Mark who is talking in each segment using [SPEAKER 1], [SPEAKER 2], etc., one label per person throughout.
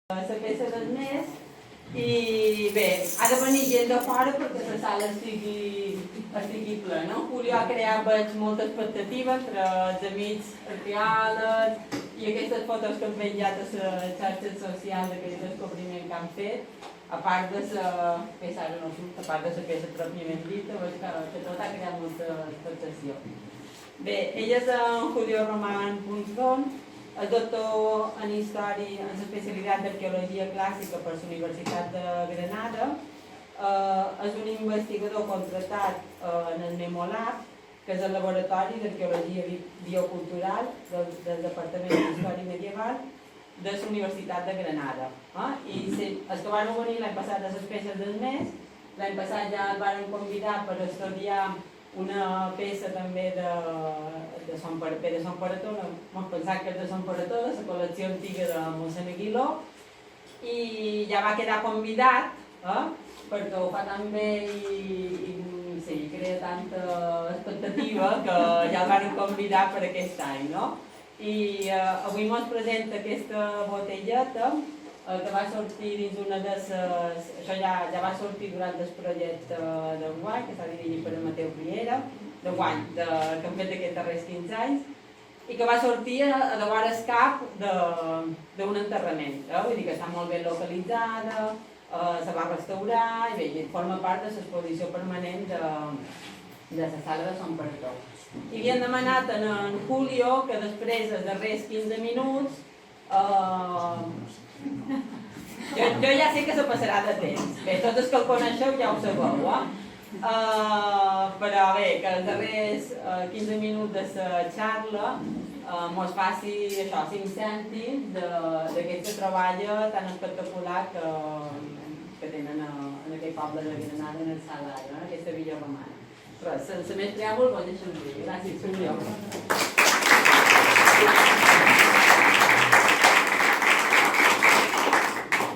[SPEAKER 1] cervesa del mes i bé, ha de venir gent de fora perquè la sala estigui plena. Julio ha creat, veig, molta expectativa entre els amics arqueòlegs i aquestes fotos que han penjat a les xarxes socials d'aquest descobriment que han fet, a part de la peça, ara no surt, a part de la peça pròpiament dita, veig que tot ha creat molta expectació. Bé, ell és en Julio Román Punzón, és doctor en història en l'especialitat d'arqueologia clàssica per la Universitat de Granada. És un investigador contratat en el Memolab, que és el laboratori d'arqueologia biocultural del Departament d'Història Medieval de la Universitat de Granada. I els que van venir l'any passat a les peces del mes, l'any passat ja el van convidar per estudiar una peça també de Sant Paretó, m'ho pensat que és de Sant Paretó, de la col·lecció antiga de mossèn Aguiló, i ja va quedar convidat, perquè ho fa tan bé i crea tanta expectativa que ja el van convidar per aquest any, no? I avui ens presenta aquesta botelleta que va sortir dins una de les... Això ja va sortir durant el projecte d'enguany, que s'ha dirigit per Mateu Riera, d'enguany, que han fet aquests darrers 15 anys, i que va sortir a de vora el cap d'un enterrament. Vull dir que està molt ben localitzada, se va restaurar i bé, forma part de l'exposició permanent de la sala de Sant Paretó. I li han demanat a en Julio que després dels darrers 15 minuts jo ja sé que se passarà de temps. Bé, tots els que el coneixeu ja ho sabeu, però bé, que els darrers 15 minuts de la xarla mos faci això, 5 cèntims d'aquesta treballa tan espectacular que tenen en aquell poble de Granada, en el Salari, en aquesta villa romana. Però sense més preàmbul, doncs deixa'm dir. Gràcies, Julio.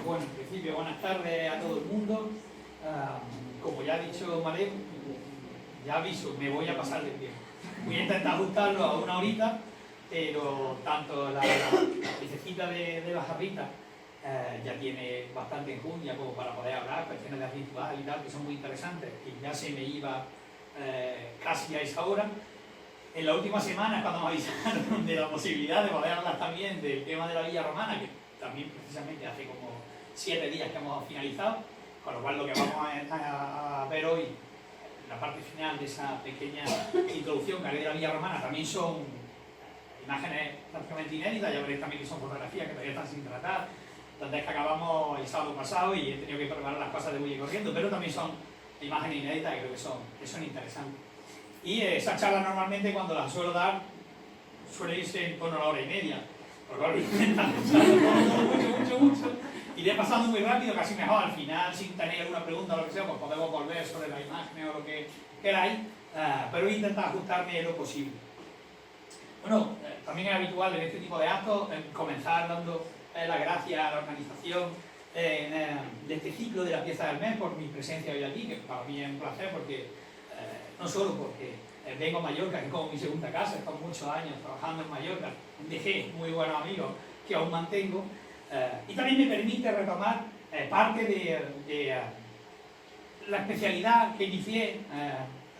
[SPEAKER 2] Bueno, en principio, buenas tardes a todo el mundo. Como ya ha dicho Marem, ya aviso, me voy a pasar de tiempo. Voy a intentar ajustarlo a una horita, pero tanto la pececita de la jarrita ya tiene bastante enjundia como para poder hablar, cuestiones de ritual y tal, que son muy interesantes, y ya se me iba casi a esa hora. En la última semana, cuando me avisaron de la posibilidad de poder hablar también del tema de la Villa Romana, que también precisamente hace como 7 días que hemos finalizado, con lo cual lo que vamos a ver hoy, la parte final de esa pequeña introducción que haré de la Villa Romana, también son imágenes prácticamente inéditas. Ya veréis también que son fotografías que todavía están sin tratar, donde es que acabamos el sábado pasado y he tenido que preparar las cosas de muy corriendo, pero también son imágenes inéditas y creo que son interesantes. Y esa charla normalmente cuando la suelo dar suele irse en torno a la hora y media, por lo cual mucho. Iré pasando muy rápido, casi mejor al final, sin tener alguna pregunta o lo que sea, pues podemos volver sobre la imagen o lo que queráis, pero voy a intentar ajustarme lo posible. Bueno, también es habitual en este tipo de actos comenzar dando las gracias a la organización de este ciclo de la pieza del mes por mi presencia hoy aquí, que para mí es un placer porque no solo porque vengo a Mallorca, que es como mi segunda casa, he estado muchos años trabajando en Mallorca, dejé muy buenos amigos que aún mantengo, y también me permite retomar parte de la especialidad que inicié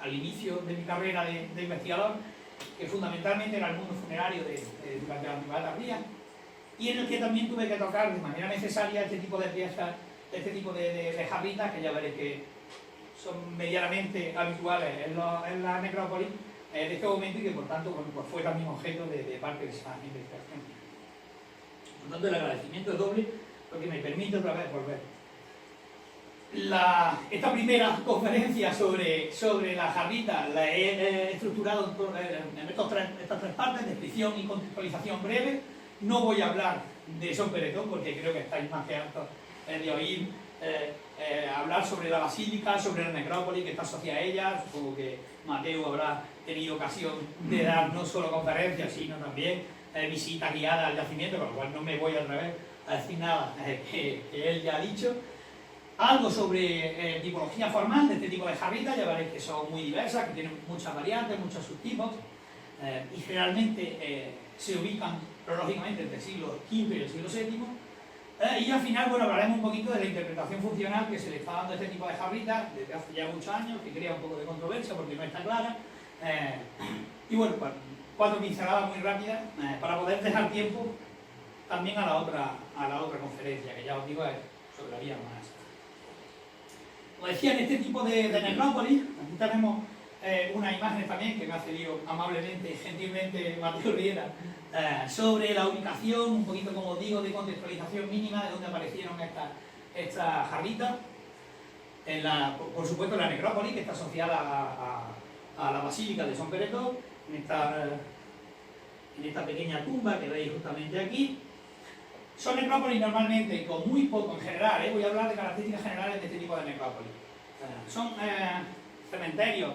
[SPEAKER 2] al inicio de mi carrera de investigador, que fundamentalmente era el mundo funerario durante la antigüedad tardía, y en el que también tuve que tocar de manera necesaria este tipo de piezas, este tipo de jarritas, que ya veréis que son medianamente habituales en la necrópolis de este momento y que por tanto pues fue también objeto de parte de esa investigación. Por tanto, el agradecimiento es doble porque me permite otra vez volver. Esta primera conferencia sobre la jarrita la he estructurado en estas tres partes: descripción y contextualización breve. No voy a hablar de Son Paretó porque creo que estáis más que hartos de oír hablar sobre la basílica, sobre la necrópolis que está asociada a ella. Supongo que Mateu habrá tenido ocasión de dar no solo conferencias, sino también visitas guiadas al yacimiento, con lo cual no me voy al revés a decir nada que él ya ha dicho. Algo sobre tipología formal de este tipo de jarritas, ya veréis que son muy diversas, que tienen muchas variantes, muchos subtipos, y generalmente se ubican cronológicamente entre el siglo V y el siglo VII. Y al final, bueno, hablaremos un poquito de la interpretación funcional que se le está dando a este tipo de jarritas desde hace ya muchos años, que crea un poco de controversia porque no está clara. Y bueno, pues, 4 pinceladas muy rápidas para poder dejar tiempo también a la otra conferencia, que ya os digo es sobre la vía monástica. Como decía, en este tipo de necrópolis, aquí tenemos unas imágenes también que me ha cedido amablemente y gentilmente Mateo Riera, sobre la ubicación, un poquito como digo, de contextualización mínima de donde aparecieron estas jarritas. Por supuesto la necrópolis, que está asociada a la Basílica de San Pereto, en esta pequeña tumba que veis justamente aquí. Son necrópolis normalmente con muy poco, en general, voy a hablar de características generales de este tipo de necrópolis. Son cementerios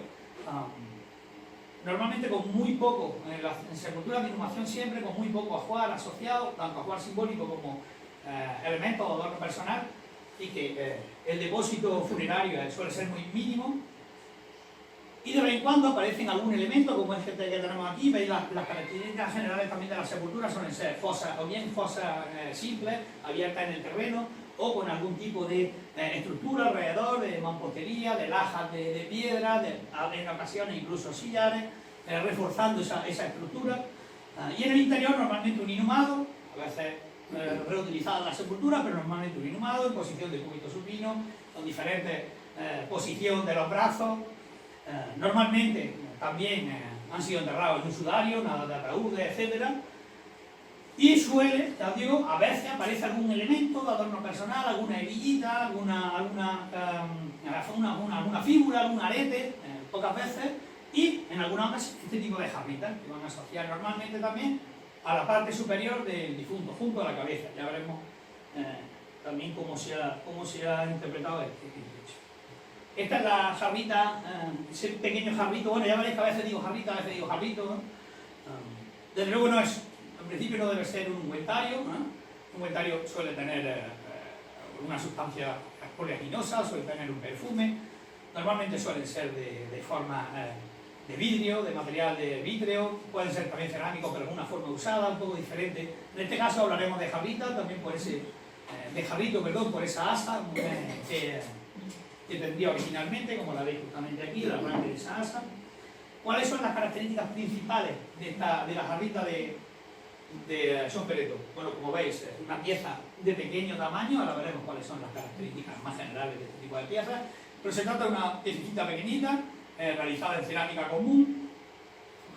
[SPEAKER 2] normalmente con muy poco, en sepulturas de inhumación siempre con muy poco ajuar asociado, tanto ajuar simbólico como elementos o adorno personal, y que el depósito funerario suele ser muy mínimo. Y de vez en cuando aparecen algún elemento, como este que tenemos aquí. Veis las características generales también de la sepultura suelen ser fosas, o bien fosas simples, abiertas en el terreno, o con algún tipo de estructura alrededor, de mampostería, de lajas de piedra, en ocasiones incluso sillares, reforzando esa estructura. Y en el interior normalmente un inhumado, a veces reutilizada la sepultura, pero normalmente un inhumado en posición de cúbito supino, con diferentes posiciones de los brazos. Normalmente también han sido enterrados en un sudario, nada de ataúdes, etc. Y suele, ya os digo, a veces aparece algún elemento de adorno personal, alguna hebillita, alguna figura, algún arete, pocas veces, y en algunas ocasiones este tipo de jarritas que van a asociar normalmente también a la parte superior del difunto, junto a la cabeza. Ya veremos también cómo se ha interpretado este hecho. Esta es la jarrita, ese pequeño jarrito. Bueno, ya veréis que a veces digo jarrita, a veces digo jarrito, ¿no? Desde luego no es, en principio no debe ser un ungüentario, ¿no? Un ungüentario suele tener una sustancia oleaginosa, suele tener un perfume, normalmente suelen ser de forma de vidrio, de material de vítreo, pueden ser también cerámicos, pero de alguna forma usada, un poco diferente. En este caso hablaremos de jarrita, también por ese, de jarrito, perdón, por esa asa que tendría originalmente, como la veis justamente aquí, el arranque de esa asa. ¿Cuáles son las características principales de la jarrita de San Pereto? Bueno, como veis, es una pieza de pequeño tamaño, ahora veremos cuáles son las características más generales de este tipo de piezas, pero se trata de una piecita pequeñita, realizada en cerámica común,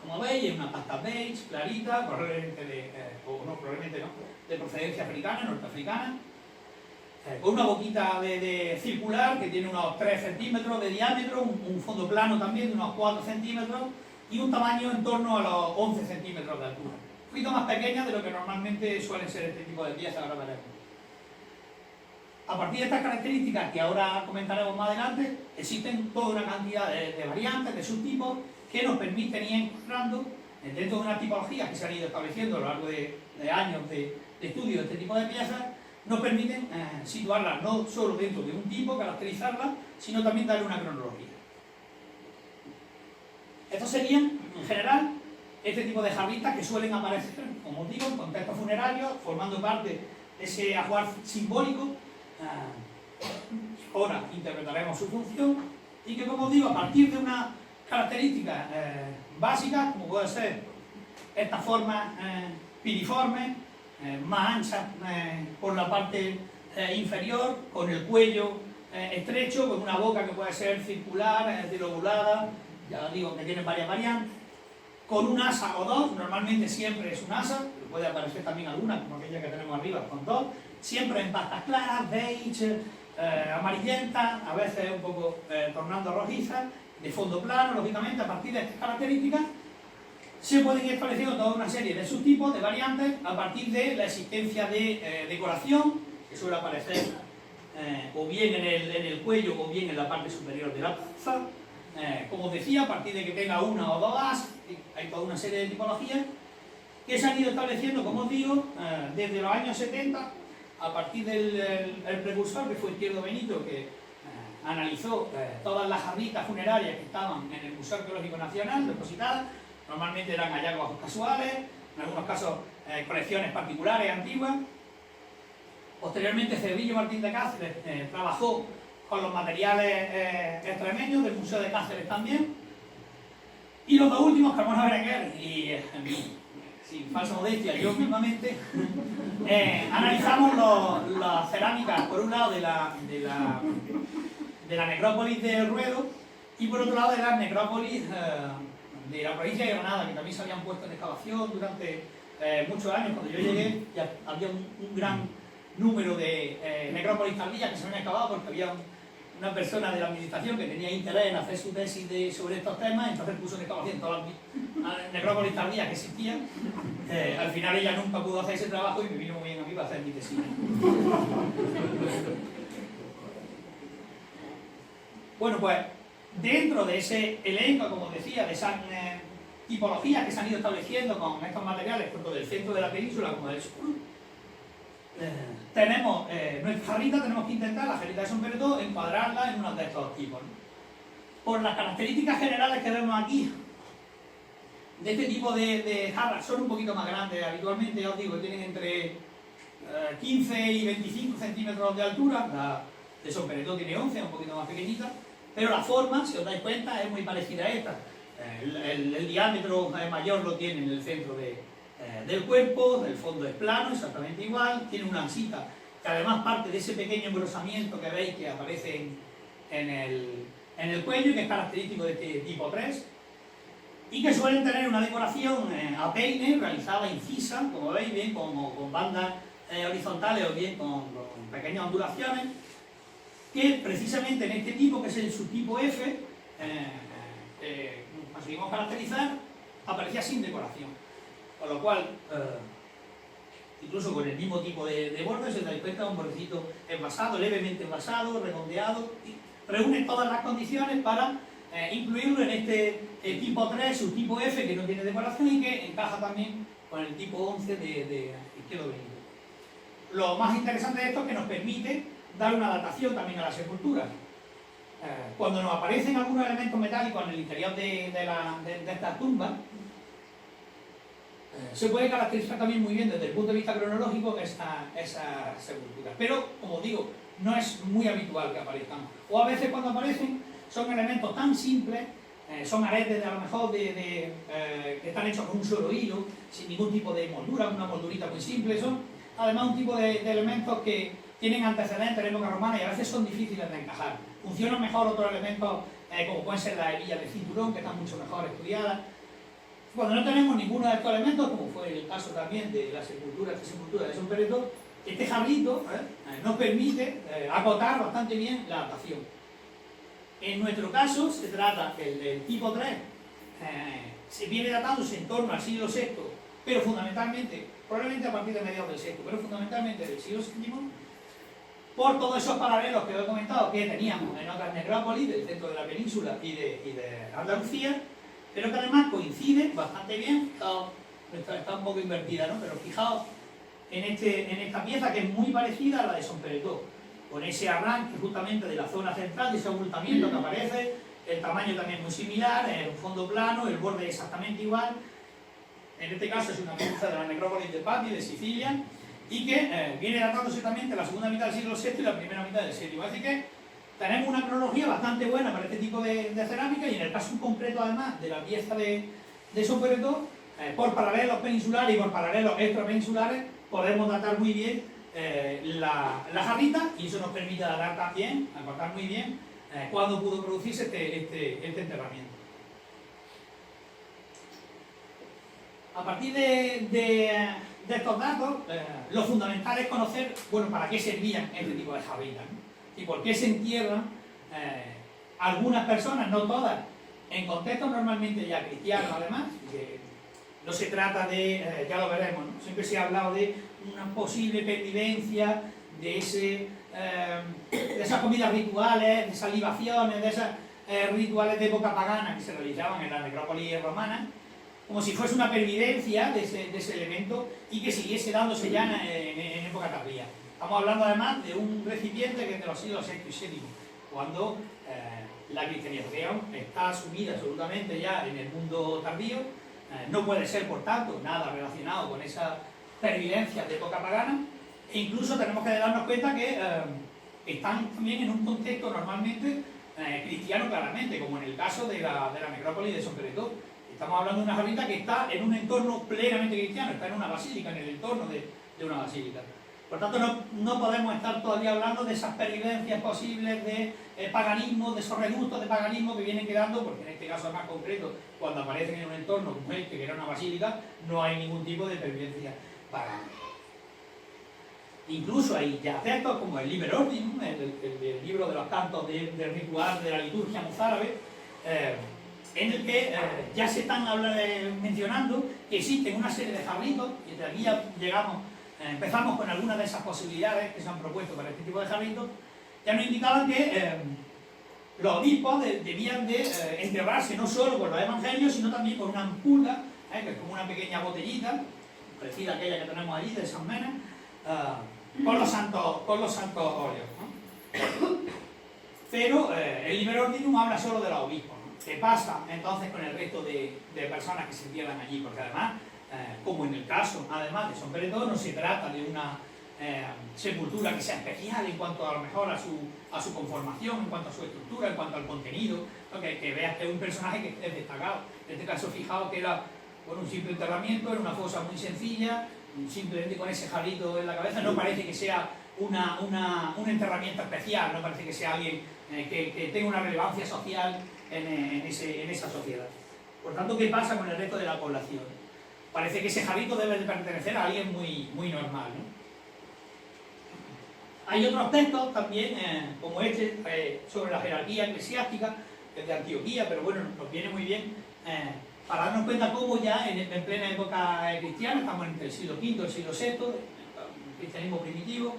[SPEAKER 2] como veis, en una pasta beige, clarita, probablemente de procedencia africana, norteafricana, con una boquita circular que tiene unos 3 centímetros de diámetro, un fondo plano también de unos 4 centímetros y un tamaño en torno a los 11 centímetros de altura. Un poquito más pequeña de lo que normalmente suelen ser este tipo de piezas, ahora veremos. A partir de estas características que ahora comentaremos más adelante, existen toda una cantidad de variantes, de subtipos, que nos permiten ir encontrando dentro de unas tipologías que se han ido estableciendo a lo largo de años de estudio de este tipo de piezas, nos permiten situarlas no solo dentro de un tipo, caracterizarlas, sino también darle una cronología. Estos serían, en general, este tipo de jarritas que suelen aparecer, como os digo, en contextos funerarios, formando parte de ese ajuar simbólico. Ahora interpretaremos su función y que, como os digo, a partir de una característica básica, como puede ser esta forma piriforme, más ancha por la parte inferior, con el cuello estrecho, con una boca que puede ser circular, lobulada, ya digo que tiene varias variantes, con un asa o dos, normalmente siempre es un asa, pero puede aparecer también alguna, como aquella que tenemos arriba, con dos, siempre en pastas claras, beige, amarillentas, a veces un poco tornando rojizas, de fondo plano, lógicamente. A partir de estas características se pueden ir estableciendo toda una serie de subtipos, de variantes, a partir de la existencia de decoración, que suele aparecer o bien en el cuello o bien en la parte superior de la panza. Como os decía, a partir de que tenga una o dos asas, hay toda una serie de tipologías que se han ido estableciendo, como os digo, desde los años 70, a partir del precursor, que fue Izquierdo Benito, que analizó todas las jarritas funerarias que estaban en el Museo Arqueológico Nacional depositadas. Normalmente eran hallazgos casuales, en algunos casos colecciones particulares antiguas. Posteriormente Cerrillo Martín de Cáceres trabajó con los materiales extremeños del Museo de Cáceres también. Y los dos últimos, Carmona Berenguer y sin falsa modestia, yo mismamente, analizamos las cerámicas, por un lado de la necrópolis del Ruedo y por otro lado de la necrópolis de la provincia de Granada, que también se habían puesto en excavación durante muchos años. Cuando yo llegué ya había un gran número de necrópolis tardías que se habían excavado porque había una persona de la administración que tenía interés en hacer su tesis sobre estos temas, entonces puso en excavación todas las necrópolis tardías que existían. Al final ella nunca pudo hacer ese trabajo y me vino muy bien a mí para hacer mi tesis. Bueno, pues dentro de ese elenco, como decía, de esas tipologías que se han ido estableciendo con estos materiales, tanto del centro de la península como del sur, tenemos nuestra jarrita, tenemos que intentar, la jarrita de Sompredó, encuadrarla en uno de estos tipos, ¿no? Por las características generales que vemos aquí, de este tipo de jarras, son un poquito más grandes habitualmente, ya os digo, tienen entre 15 y 25 centímetros de altura, la de Sompredó tiene 11, un poquito más pequeñita, pero la forma, si os dais cuenta, es muy parecida a esta. El diámetro mayor lo tiene en el centro del cuerpo, el fondo es plano, exactamente igual, tiene una ansita que además parte de ese pequeño engrosamiento que veis que aparece en el cuello y que es característico de este tipo 3 y que suelen tener una decoración a peine realizada incisa, como veis, bien con bandas horizontales o bien con pequeñas ondulaciones, que precisamente en este tipo, que es el subtipo F, conseguimos caracterizar, aparecía sin decoración. Con lo cual, incluso con el mismo tipo de borde, se da cuenta un bordecito envasado, levemente envasado, redondeado, y reúne todas las condiciones para incluirlo en este tipo 3, subtipo F, que no tiene decoración y que encaja también con el tipo 11 de Izquierdo Benito. Lo más interesante de esto es que nos permite dar una datación también a la sepultura. Cuando nos aparecen algunos elementos metálicos en el interior de estas tumbas, se puede caracterizar también muy bien desde el punto de vista cronológico esa sepultura. Pero, como digo, no es muy habitual que aparezcan. O a veces cuando aparecen son elementos tan simples, son aretes a lo mejor que están hechos con un solo hilo, sin ningún tipo de moldura, una moldurita muy simple. Son además un tipo de elementos que tienen antecedentes en época romana y a veces son difíciles de encajar. Funcionan mejor otros elementos como pueden ser las hebillas de cinturón, que están mucho mejor estudiadas. Cuando no tenemos ninguno de estos elementos, como fue el caso también de la sepultura de Sompredó, este jarrito nos permite acotar bastante bien la datación. En nuestro caso se trata del tipo 3, se viene datándose en torno al siglo VI, pero fundamentalmente, probablemente a partir de mediados del VI, pero fundamentalmente del siglo VII, por todos esos paralelos que os he comentado que teníamos en otras necrópolis del centro de la península y de Andalucía, pero que además coincide bastante bien, está un poco invertida, ¿no? Pero fijaos en esta pieza que es muy parecida a la de Sompredó, con ese arranque justamente de la zona central, de ese abultamiento que aparece, el tamaño también muy similar, el fondo plano, el borde exactamente igual. En este caso es una pieza de la necrópolis de Patti, de Sicilia, y que viene datándose también de la segunda mitad del siglo VI y la primera mitad del VII. Así que tenemos una cronología bastante buena para este tipo de cerámica, y en el caso concreto además de la pieza de Sompredó, por paralelos peninsulares y por paralelos extrapeninsulares podemos datar muy bien la jarrita, y eso nos permite datar también, acotar muy bien cuándo pudo producirse este enterramiento. A partir de estos datos, lo fundamental es conocer, bueno, para qué servían este tipo de jarritas, ¿no? Y por qué se entierran algunas personas, no todas, en contextos normalmente ya cristianos además, que no se trata de, ya lo veremos, ¿no? Siempre se ha hablado de una posible pervivencia de esas comidas rituales, de esas libaciones, de esas rituales de época pagana que se realizaban en la necrópolis romana, como si fuese una pervivencia de ese elemento y que siguiese dándose ya en época tardía. Estamos hablando además de un recipiente que es de los siglos VI y VII, cuando la cristianización está sumida absolutamente ya en el mundo tardío. No puede ser, por tanto, nada relacionado con esa pervivencia de época pagana, E incluso tenemos que darnos cuenta que están también en un contexto normalmente cristiano claramente, como en el caso de la necrópolis de San Pedro. Estamos hablando de una jarrita que está en un entorno plenamente cristiano, está en una basílica, en el entorno de una basílica. Por tanto, no podemos estar todavía hablando de esas pervivencias posibles de paganismo, de esos reductos de paganismo que vienen quedando, porque en este caso más concreto, cuando aparecen en un entorno como este, que era una basílica, no hay ningún tipo de pervivencia pagana. Incluso hay ya textos como el Liber Ordinum, el libro de los cantos del ritual de la liturgia mozárabe, en el que ya se están mencionando que existen una serie de jarritos, y de aquí ya empezamos con algunas de esas posibilidades que se han propuesto para este tipo de jarritos. Ya nos indicaban que los obispos debían de enterrarse no solo con los evangelios, sino también con una ampulla, que es como una pequeña botellita, parecida a aquella que tenemos allí de San Mena, con los santos óleos, ¿no? Pero el Liber Ordinum habla solo de los obispos, ¿no? ¿Qué pasa entonces con el resto de personas que se entierran allí? Porque además, como en el caso además de San Pedro, no se trata de una sepultura que sea especial en cuanto a lo mejor a su conformación, en cuanto a su estructura, en cuanto al contenido, ¿no? Que veas que es un personaje que es destacado. En este caso, fijaos que era un simple enterramiento, era una fosa muy sencilla, simplemente con ese jarrito en la cabeza. No parece que sea un enterramiento especial, no parece que sea alguien que tenga una relevancia social en esa sociedad. Por tanto, ¿qué pasa con el resto de la población? Parece que ese jarrito debe de pertenecer a alguien muy normal, ¿no? Hay otros textos también, como este, sobre la jerarquía eclesiástica, que es de Antioquía, pero bueno, nos viene muy bien para darnos cuenta cómo ya en plena época cristiana, estamos entre el siglo V y el siglo VI, el cristianismo primitivo,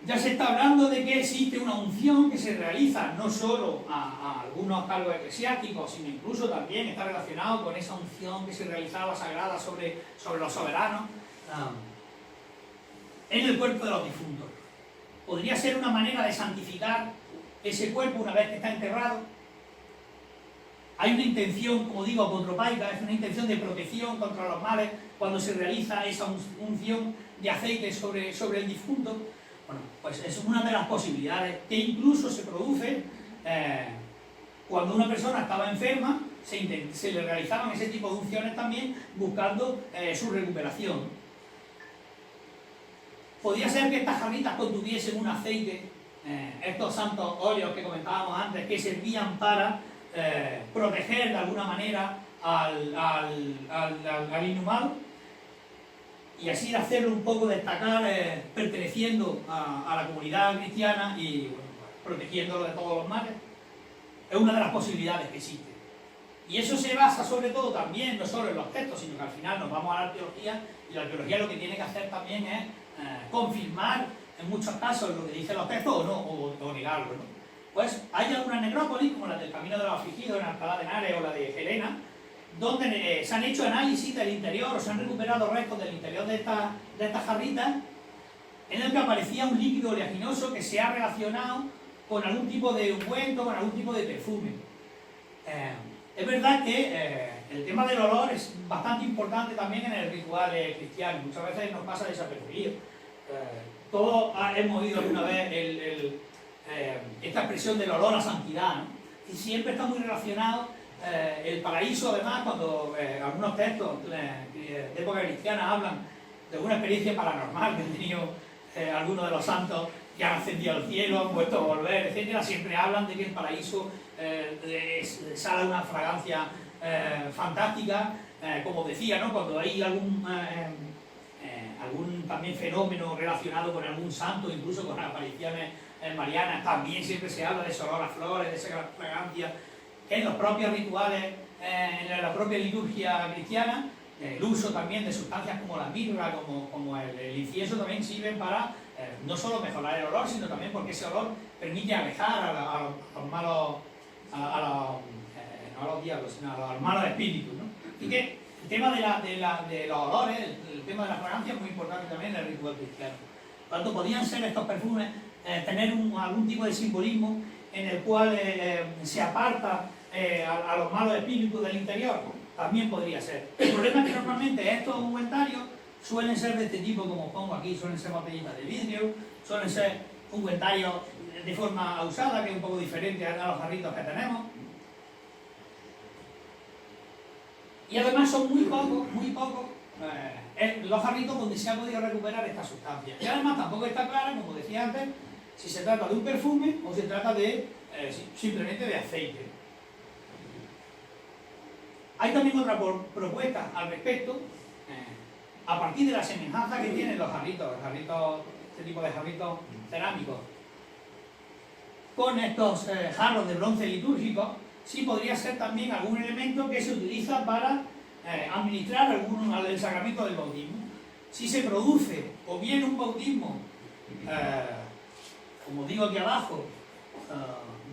[SPEAKER 2] ya se está hablando de que existe una unción que se realiza no solo a algunos cargos eclesiásticos, sino incluso también está relacionado con esa unción que se realizaba sagrada sobre los soberanos en el cuerpo de los difuntos. Podría ser una manera de santificar ese cuerpo una vez que está enterrado. Hay una intención, como digo, apotropaica, es una intención de protección contra los males cuando se realiza esa unción de aceite sobre el difunto. Bueno, pues es una de las posibilidades que incluso se produce cuando una persona estaba enferma, se le realizaban ese tipo de unciones también buscando su recuperación. Podría ser que estas jarritas contuviesen un aceite, estos santos óleos que comentábamos antes, que servían para proteger de alguna manera al inhumado, y así hacerlo un poco destacar, perteneciendo a la comunidad cristiana y bueno, protegiéndolo de todos los males. Es una de las posibilidades que existe. Y eso se basa sobre todo también, no solo en los textos, sino que al final nos vamos a la arqueología, y la arqueología lo que tiene que hacer también es confirmar en muchos casos lo que dicen los textos o negarlo, ¿no? Pues hay algunas necrópolis, como la del Camino de los Afligidos en Alcalá de Henares o la de Gerena, donde se han hecho análisis del interior o se han recuperado restos del interior de estas jarritas, en el que aparecía un líquido oleaginoso que se ha relacionado con algún tipo de ungüento, con algún tipo de perfume. Es verdad que el tema del olor es bastante importante también en el ritual cristiano. Muchas veces nos pasa desapercibido. Todos hemos oído alguna vez esta expresión del olor a santidad, ¿no? Y siempre está muy relacionado el paraíso, además, cuando algunos textos de época cristiana hablan de alguna experiencia paranormal que han tenido algunos de los santos que han ascendido al cielo, han vuelto a volver, etc. Siempre hablan de que el paraíso sale una fragancia fantástica, como decía, ¿no? Cuando hay algún también fenómeno relacionado con algún santo, incluso con apariciones marianas, también siempre se habla de ese olor a flores, de esa fragancia, que en los propios rituales, en la propia liturgia cristiana, el uso también de sustancias como la mirra, como el incienso, también sirven para no solo mejorar el olor, sino también porque ese olor permite alejar a los malos, no a los diablos, sino a los malos espíritus, ¿no? Así que el tema de los olores, el tema de la fragancia es muy importante también en el ritual cristiano. Por tanto, podían ser estos perfumes, tener algún tipo de simbolismo en el cual se aparta a los malos espíritus del interior, también podría ser. El problema es que normalmente estos ungüentarios suelen ser de este tipo, como os pongo aquí, suelen ser botellitas de vidrio, suelen ser ungüentarios de forma usada, que es un poco diferente a los jarritos que tenemos. Y además son muy pocos los jarritos donde se ha podido recuperar esta sustancia. Y además tampoco está clara, como decía antes, si se trata de un perfume o se trata de simplemente de aceite. Hay también otra propuesta al respecto, a partir de la semejanza que tienen los jarritos, este tipo de jarritos cerámicos, con estos jarros de bronce litúrgicos, sí podría ser también algún elemento que se utiliza para administrar el sacramento del bautismo. Si se produce o bien un bautismo, como digo aquí abajo,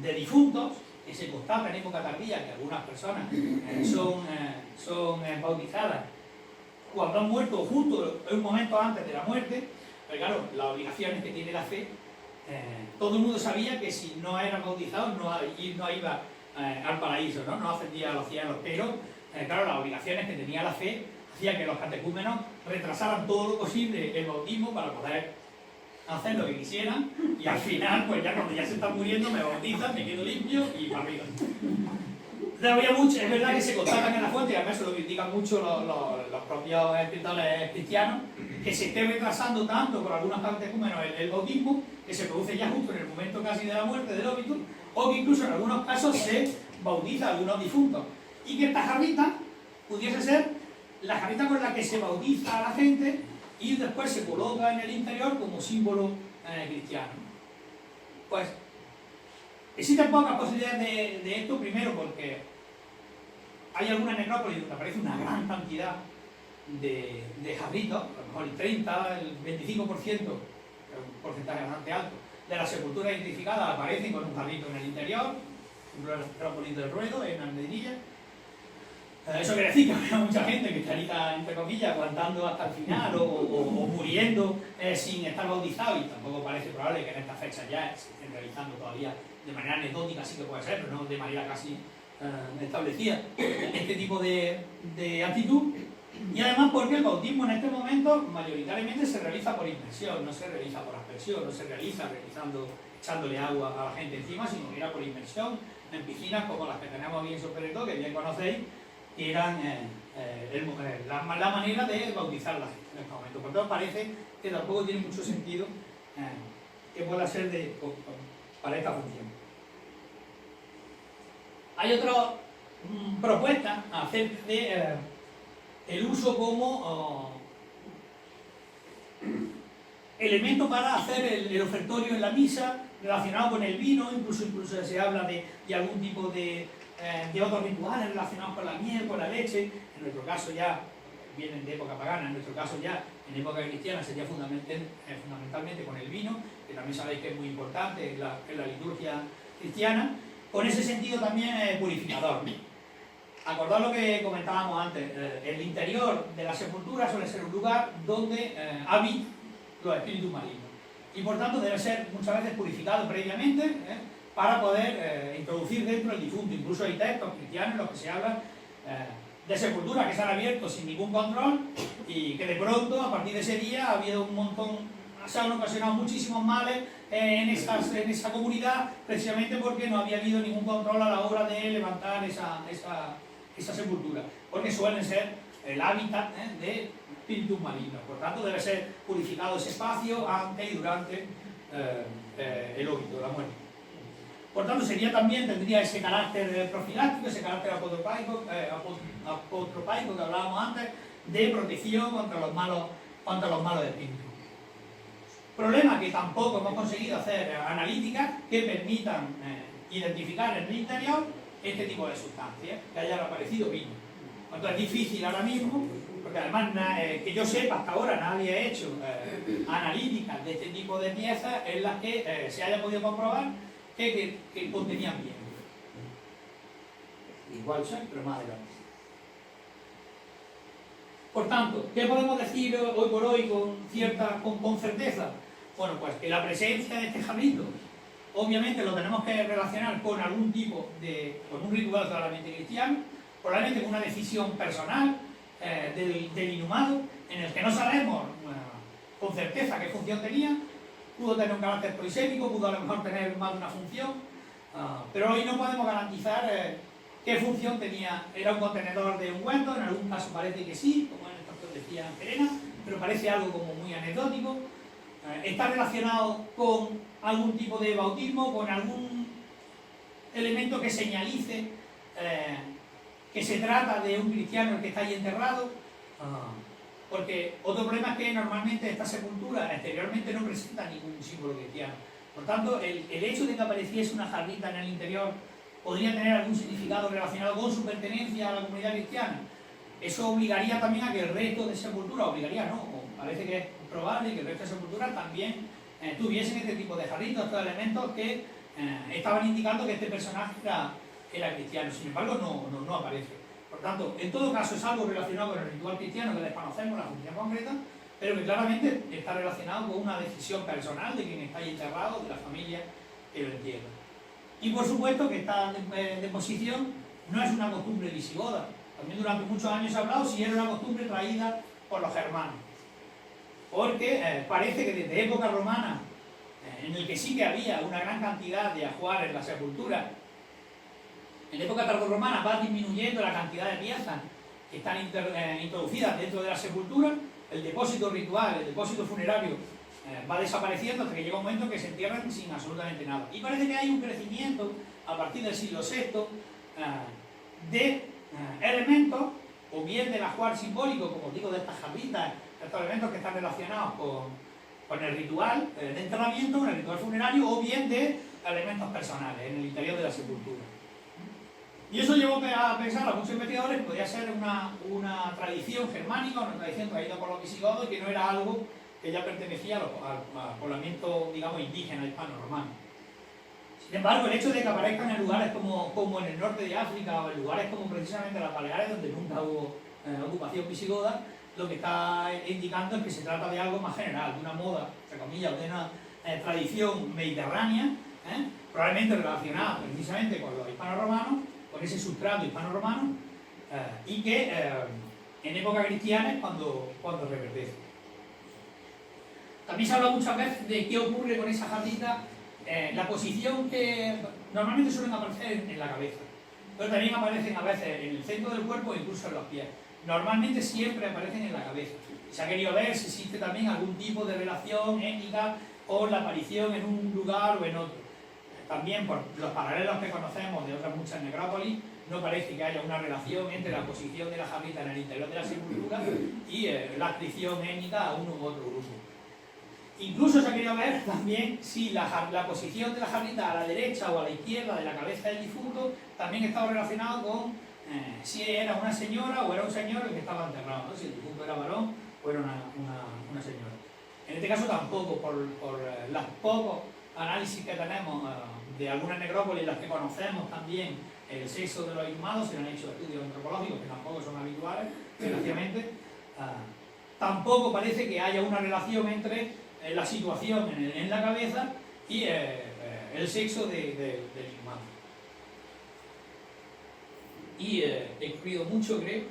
[SPEAKER 2] de difuntos, que se constata en época tardía que algunas personas son bautizadas cuando han muerto justo en un momento antes de la muerte, pero claro, las obligaciones que tiene la fe, todo el mundo sabía que si no eran bautizados no iba al paraíso, no ascendía a los cielos, pero claro, las obligaciones que tenía la fe hacían que los catecúmenos retrasaran todo lo posible el bautismo para poder hacer lo que quisieran, y al final, pues ya cuando ya se están muriendo, me bautizan, me quedo limpio y para arriba. Había mucho, es verdad que se constatan en la fuente, y además se lo critican mucho los propios escritores cristianos, que se esté retrasando tanto por algunos catecúmenos el bautismo, que se produce ya justo en el momento casi de la muerte, del óbito, o que incluso en algunos casos se bautiza a algunos difuntos. Y que esta jarrita pudiese ser la jarrita con la que se bautiza a la gente y después se coloca en el interior como símbolo cristiano. Pues existen pocas posibilidades de esto, primero porque hay algunas necrópolis donde aparece una gran cantidad de jarritos, a lo mejor el 30, el 25%, que es un porcentaje bastante alto, de las sepulturas identificadas aparecen con un jarrito en el interior, por ejemplo, la necrópolis del Ruedo, en Almedinilla. Eso quiere decir que había mucha gente que estaría, entre comillas, aguantando hasta el final o muriendo sin estar bautizado, y tampoco parece probable que en esta fecha ya se estén realizando todavía de manera anecdótica, sí que puede ser, pero no de manera casi establecida, este tipo de actitud. Y además porque el bautismo en este momento mayoritariamente se realiza por inmersión, no se realiza por aspersión, no se realiza echándole agua a la gente encima, sino que era por inmersión en piscinas como las que tenemos aquí en Soperetó, que bien conocéis, que eran la manera de bautizar a la gente en este momento. Por tanto, parece que tampoco tiene mucho sentido que pueda ser para esta función. Hay otra propuesta acerca de el uso como elemento para hacer el ofertorio en la misa, relacionado con el vino, incluso se habla de algún tipo de otros rituales relacionados con la miel, con la leche. En nuestro caso ya vienen de época pagana, en nuestro caso ya en época cristiana sería fundamentalmente con el vino, que también sabéis que es muy importante en la liturgia cristiana, con ese sentido también purificador. Acordad lo que comentábamos antes, el interior de la sepultura suele ser un lugar donde habitan los espíritus malignos, y por tanto debe ser muchas veces purificado previamente, para poder introducir dentro el difunto. Incluso hay textos cristianos en los que se habla de sepulturas que se han abierto sin ningún control, y que de pronto, a partir de ese día, ha habido se han ocasionado muchísimos males en esa comunidad, precisamente porque no había habido ningún control a la hora de levantar esa sepultura, porque suelen ser el hábitat de espíritus malignos. Por tanto, debe ser purificado ese espacio antes y durante el óbito, la muerte. Por tanto, tendría ese carácter profiláctico, ese carácter apotropaico que hablábamos antes, de protección contra los malos espíritus. Problema que tampoco hemos conseguido hacer analíticas que permitan identificar en el interior este tipo de sustancias, que hayan aparecido vino. Entonces es difícil ahora mismo, porque además que yo sepa, hasta ahora nadie ha hecho analíticas de este tipo de piezas en las que se haya podido comprobar que contenían bien. Igual son, pero más adelante. Por tanto, ¿qué podemos decir hoy por hoy con certeza? Bueno, pues que la presencia de este jarrito, obviamente lo tenemos que relacionar con algún tipo con un ritual claramente cristiano, probablemente con una decisión personal, del inhumado, en el que no sabemos con certeza qué función tenía. Pudo tener un carácter polisémico, pudo a lo mejor tener más de una función, pero hoy no podemos garantizar qué función tenía. Era un contenedor de ungüento, en algún caso parece que sí, como en el caso que decía Serena, pero parece algo como muy anecdótico. Está relacionado con algún tipo de bautismo, con algún elemento que señalice que se trata de un cristiano el que está ahí enterrado, porque otro problema es que normalmente esta sepultura exteriormente no presenta ningún símbolo cristiano. Por tanto, el hecho de que apareciese una jarrita en el interior podría tener algún significado relacionado con su pertenencia a la comunidad cristiana. Eso obligaría también a que el resto de sepulturas, parece que es probable que el resto de sepulturas también tuviesen este tipo de jarritos, estos elementos que estaban indicando que este personaje era cristiano. Sin embargo, no aparece. Por tanto, en todo caso es algo relacionado con el ritual cristiano que desconocemos, la función concreta, pero que claramente está relacionado con una decisión personal de quien está ahí enterrado, de la familia que lo entierra. Y por supuesto que esta deposición no es una costumbre visigoda. También durante muchos años se ha hablado si era una costumbre traída por los germanos. Porque parece que desde época romana, en el que sí que había una gran cantidad de ajuares en la sepultura, en la época tardorromana va disminuyendo la cantidad de piezas que están introducidas dentro de la sepultura, el depósito ritual, el depósito funerario va desapareciendo hasta que llega un momento en que se entierran sin absolutamente nada. Y parece que hay un crecimiento a partir del siglo VI de elementos, o bien del ajuar simbólico, como digo, de estas jarritas, estos elementos que están relacionados con el ritual de enterramiento, con el ritual funerario, o bien de elementos personales en el interior de la sepultura. Y eso llevó a pensar a muchos investigadores que podía ser una tradición germánica, una tradición traída por los visigodos, y que no era algo que ya pertenecía al poblamiento, digamos, indígena hispano-romano. Sin embargo, el hecho de que aparezcan en lugares como en el norte de África, o en lugares como precisamente las Baleares, donde nunca hubo ocupación visigoda, lo que está indicando es que se trata de algo más general, de una moda, entre comillas, de una tradición mediterránea, probablemente relacionada precisamente con los hispano-romanos, con ese sustrato hispano-romano, y que en época cristiana es cuando reverdece. También se habla muchas veces de qué ocurre con esa jarrita, la posición que normalmente suelen aparecer en la cabeza, pero también aparecen a veces en el centro del cuerpo e incluso en los pies. Normalmente siempre aparecen en la cabeza. Se ha querido ver si existe también algún tipo de relación étnica o la aparición en un lugar o en otro. También por los paralelos que conocemos de otras muchas necrópolis, no parece que haya una relación entre la posición de la jarrita en el interior de la sepultura y la adscripción étnica a uno u otro grupo. Incluso se ha querido ver también si la posición de la jarrita a la derecha o a la izquierda de la cabeza del difunto también estaba relacionado con si era una señora o era un señor el que estaba enterrado, ¿no? Si el difunto era varón o era una señora. En este caso tampoco, por los pocos análisis que tenemos de algunas necrópolis, las que conocemos también el sexo de los inhumados, se han hecho estudios antropológicos que tampoco son habituales, desgraciadamente, tampoco parece que haya una relación entre la situación en la cabeza y el sexo del inhumado. Y he escrito mucho, creo,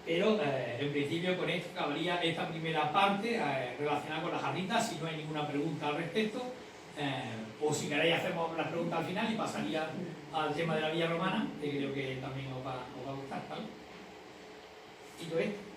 [SPEAKER 2] pero en principio con esto acabaría esta primera parte relacionada con las jarritas. Si no hay ninguna pregunta al respecto, o si queréis hacemos las preguntas al final y pasaría al tema de la villa romana, que creo que también os va a gustar, ¿vale? Y todo esto.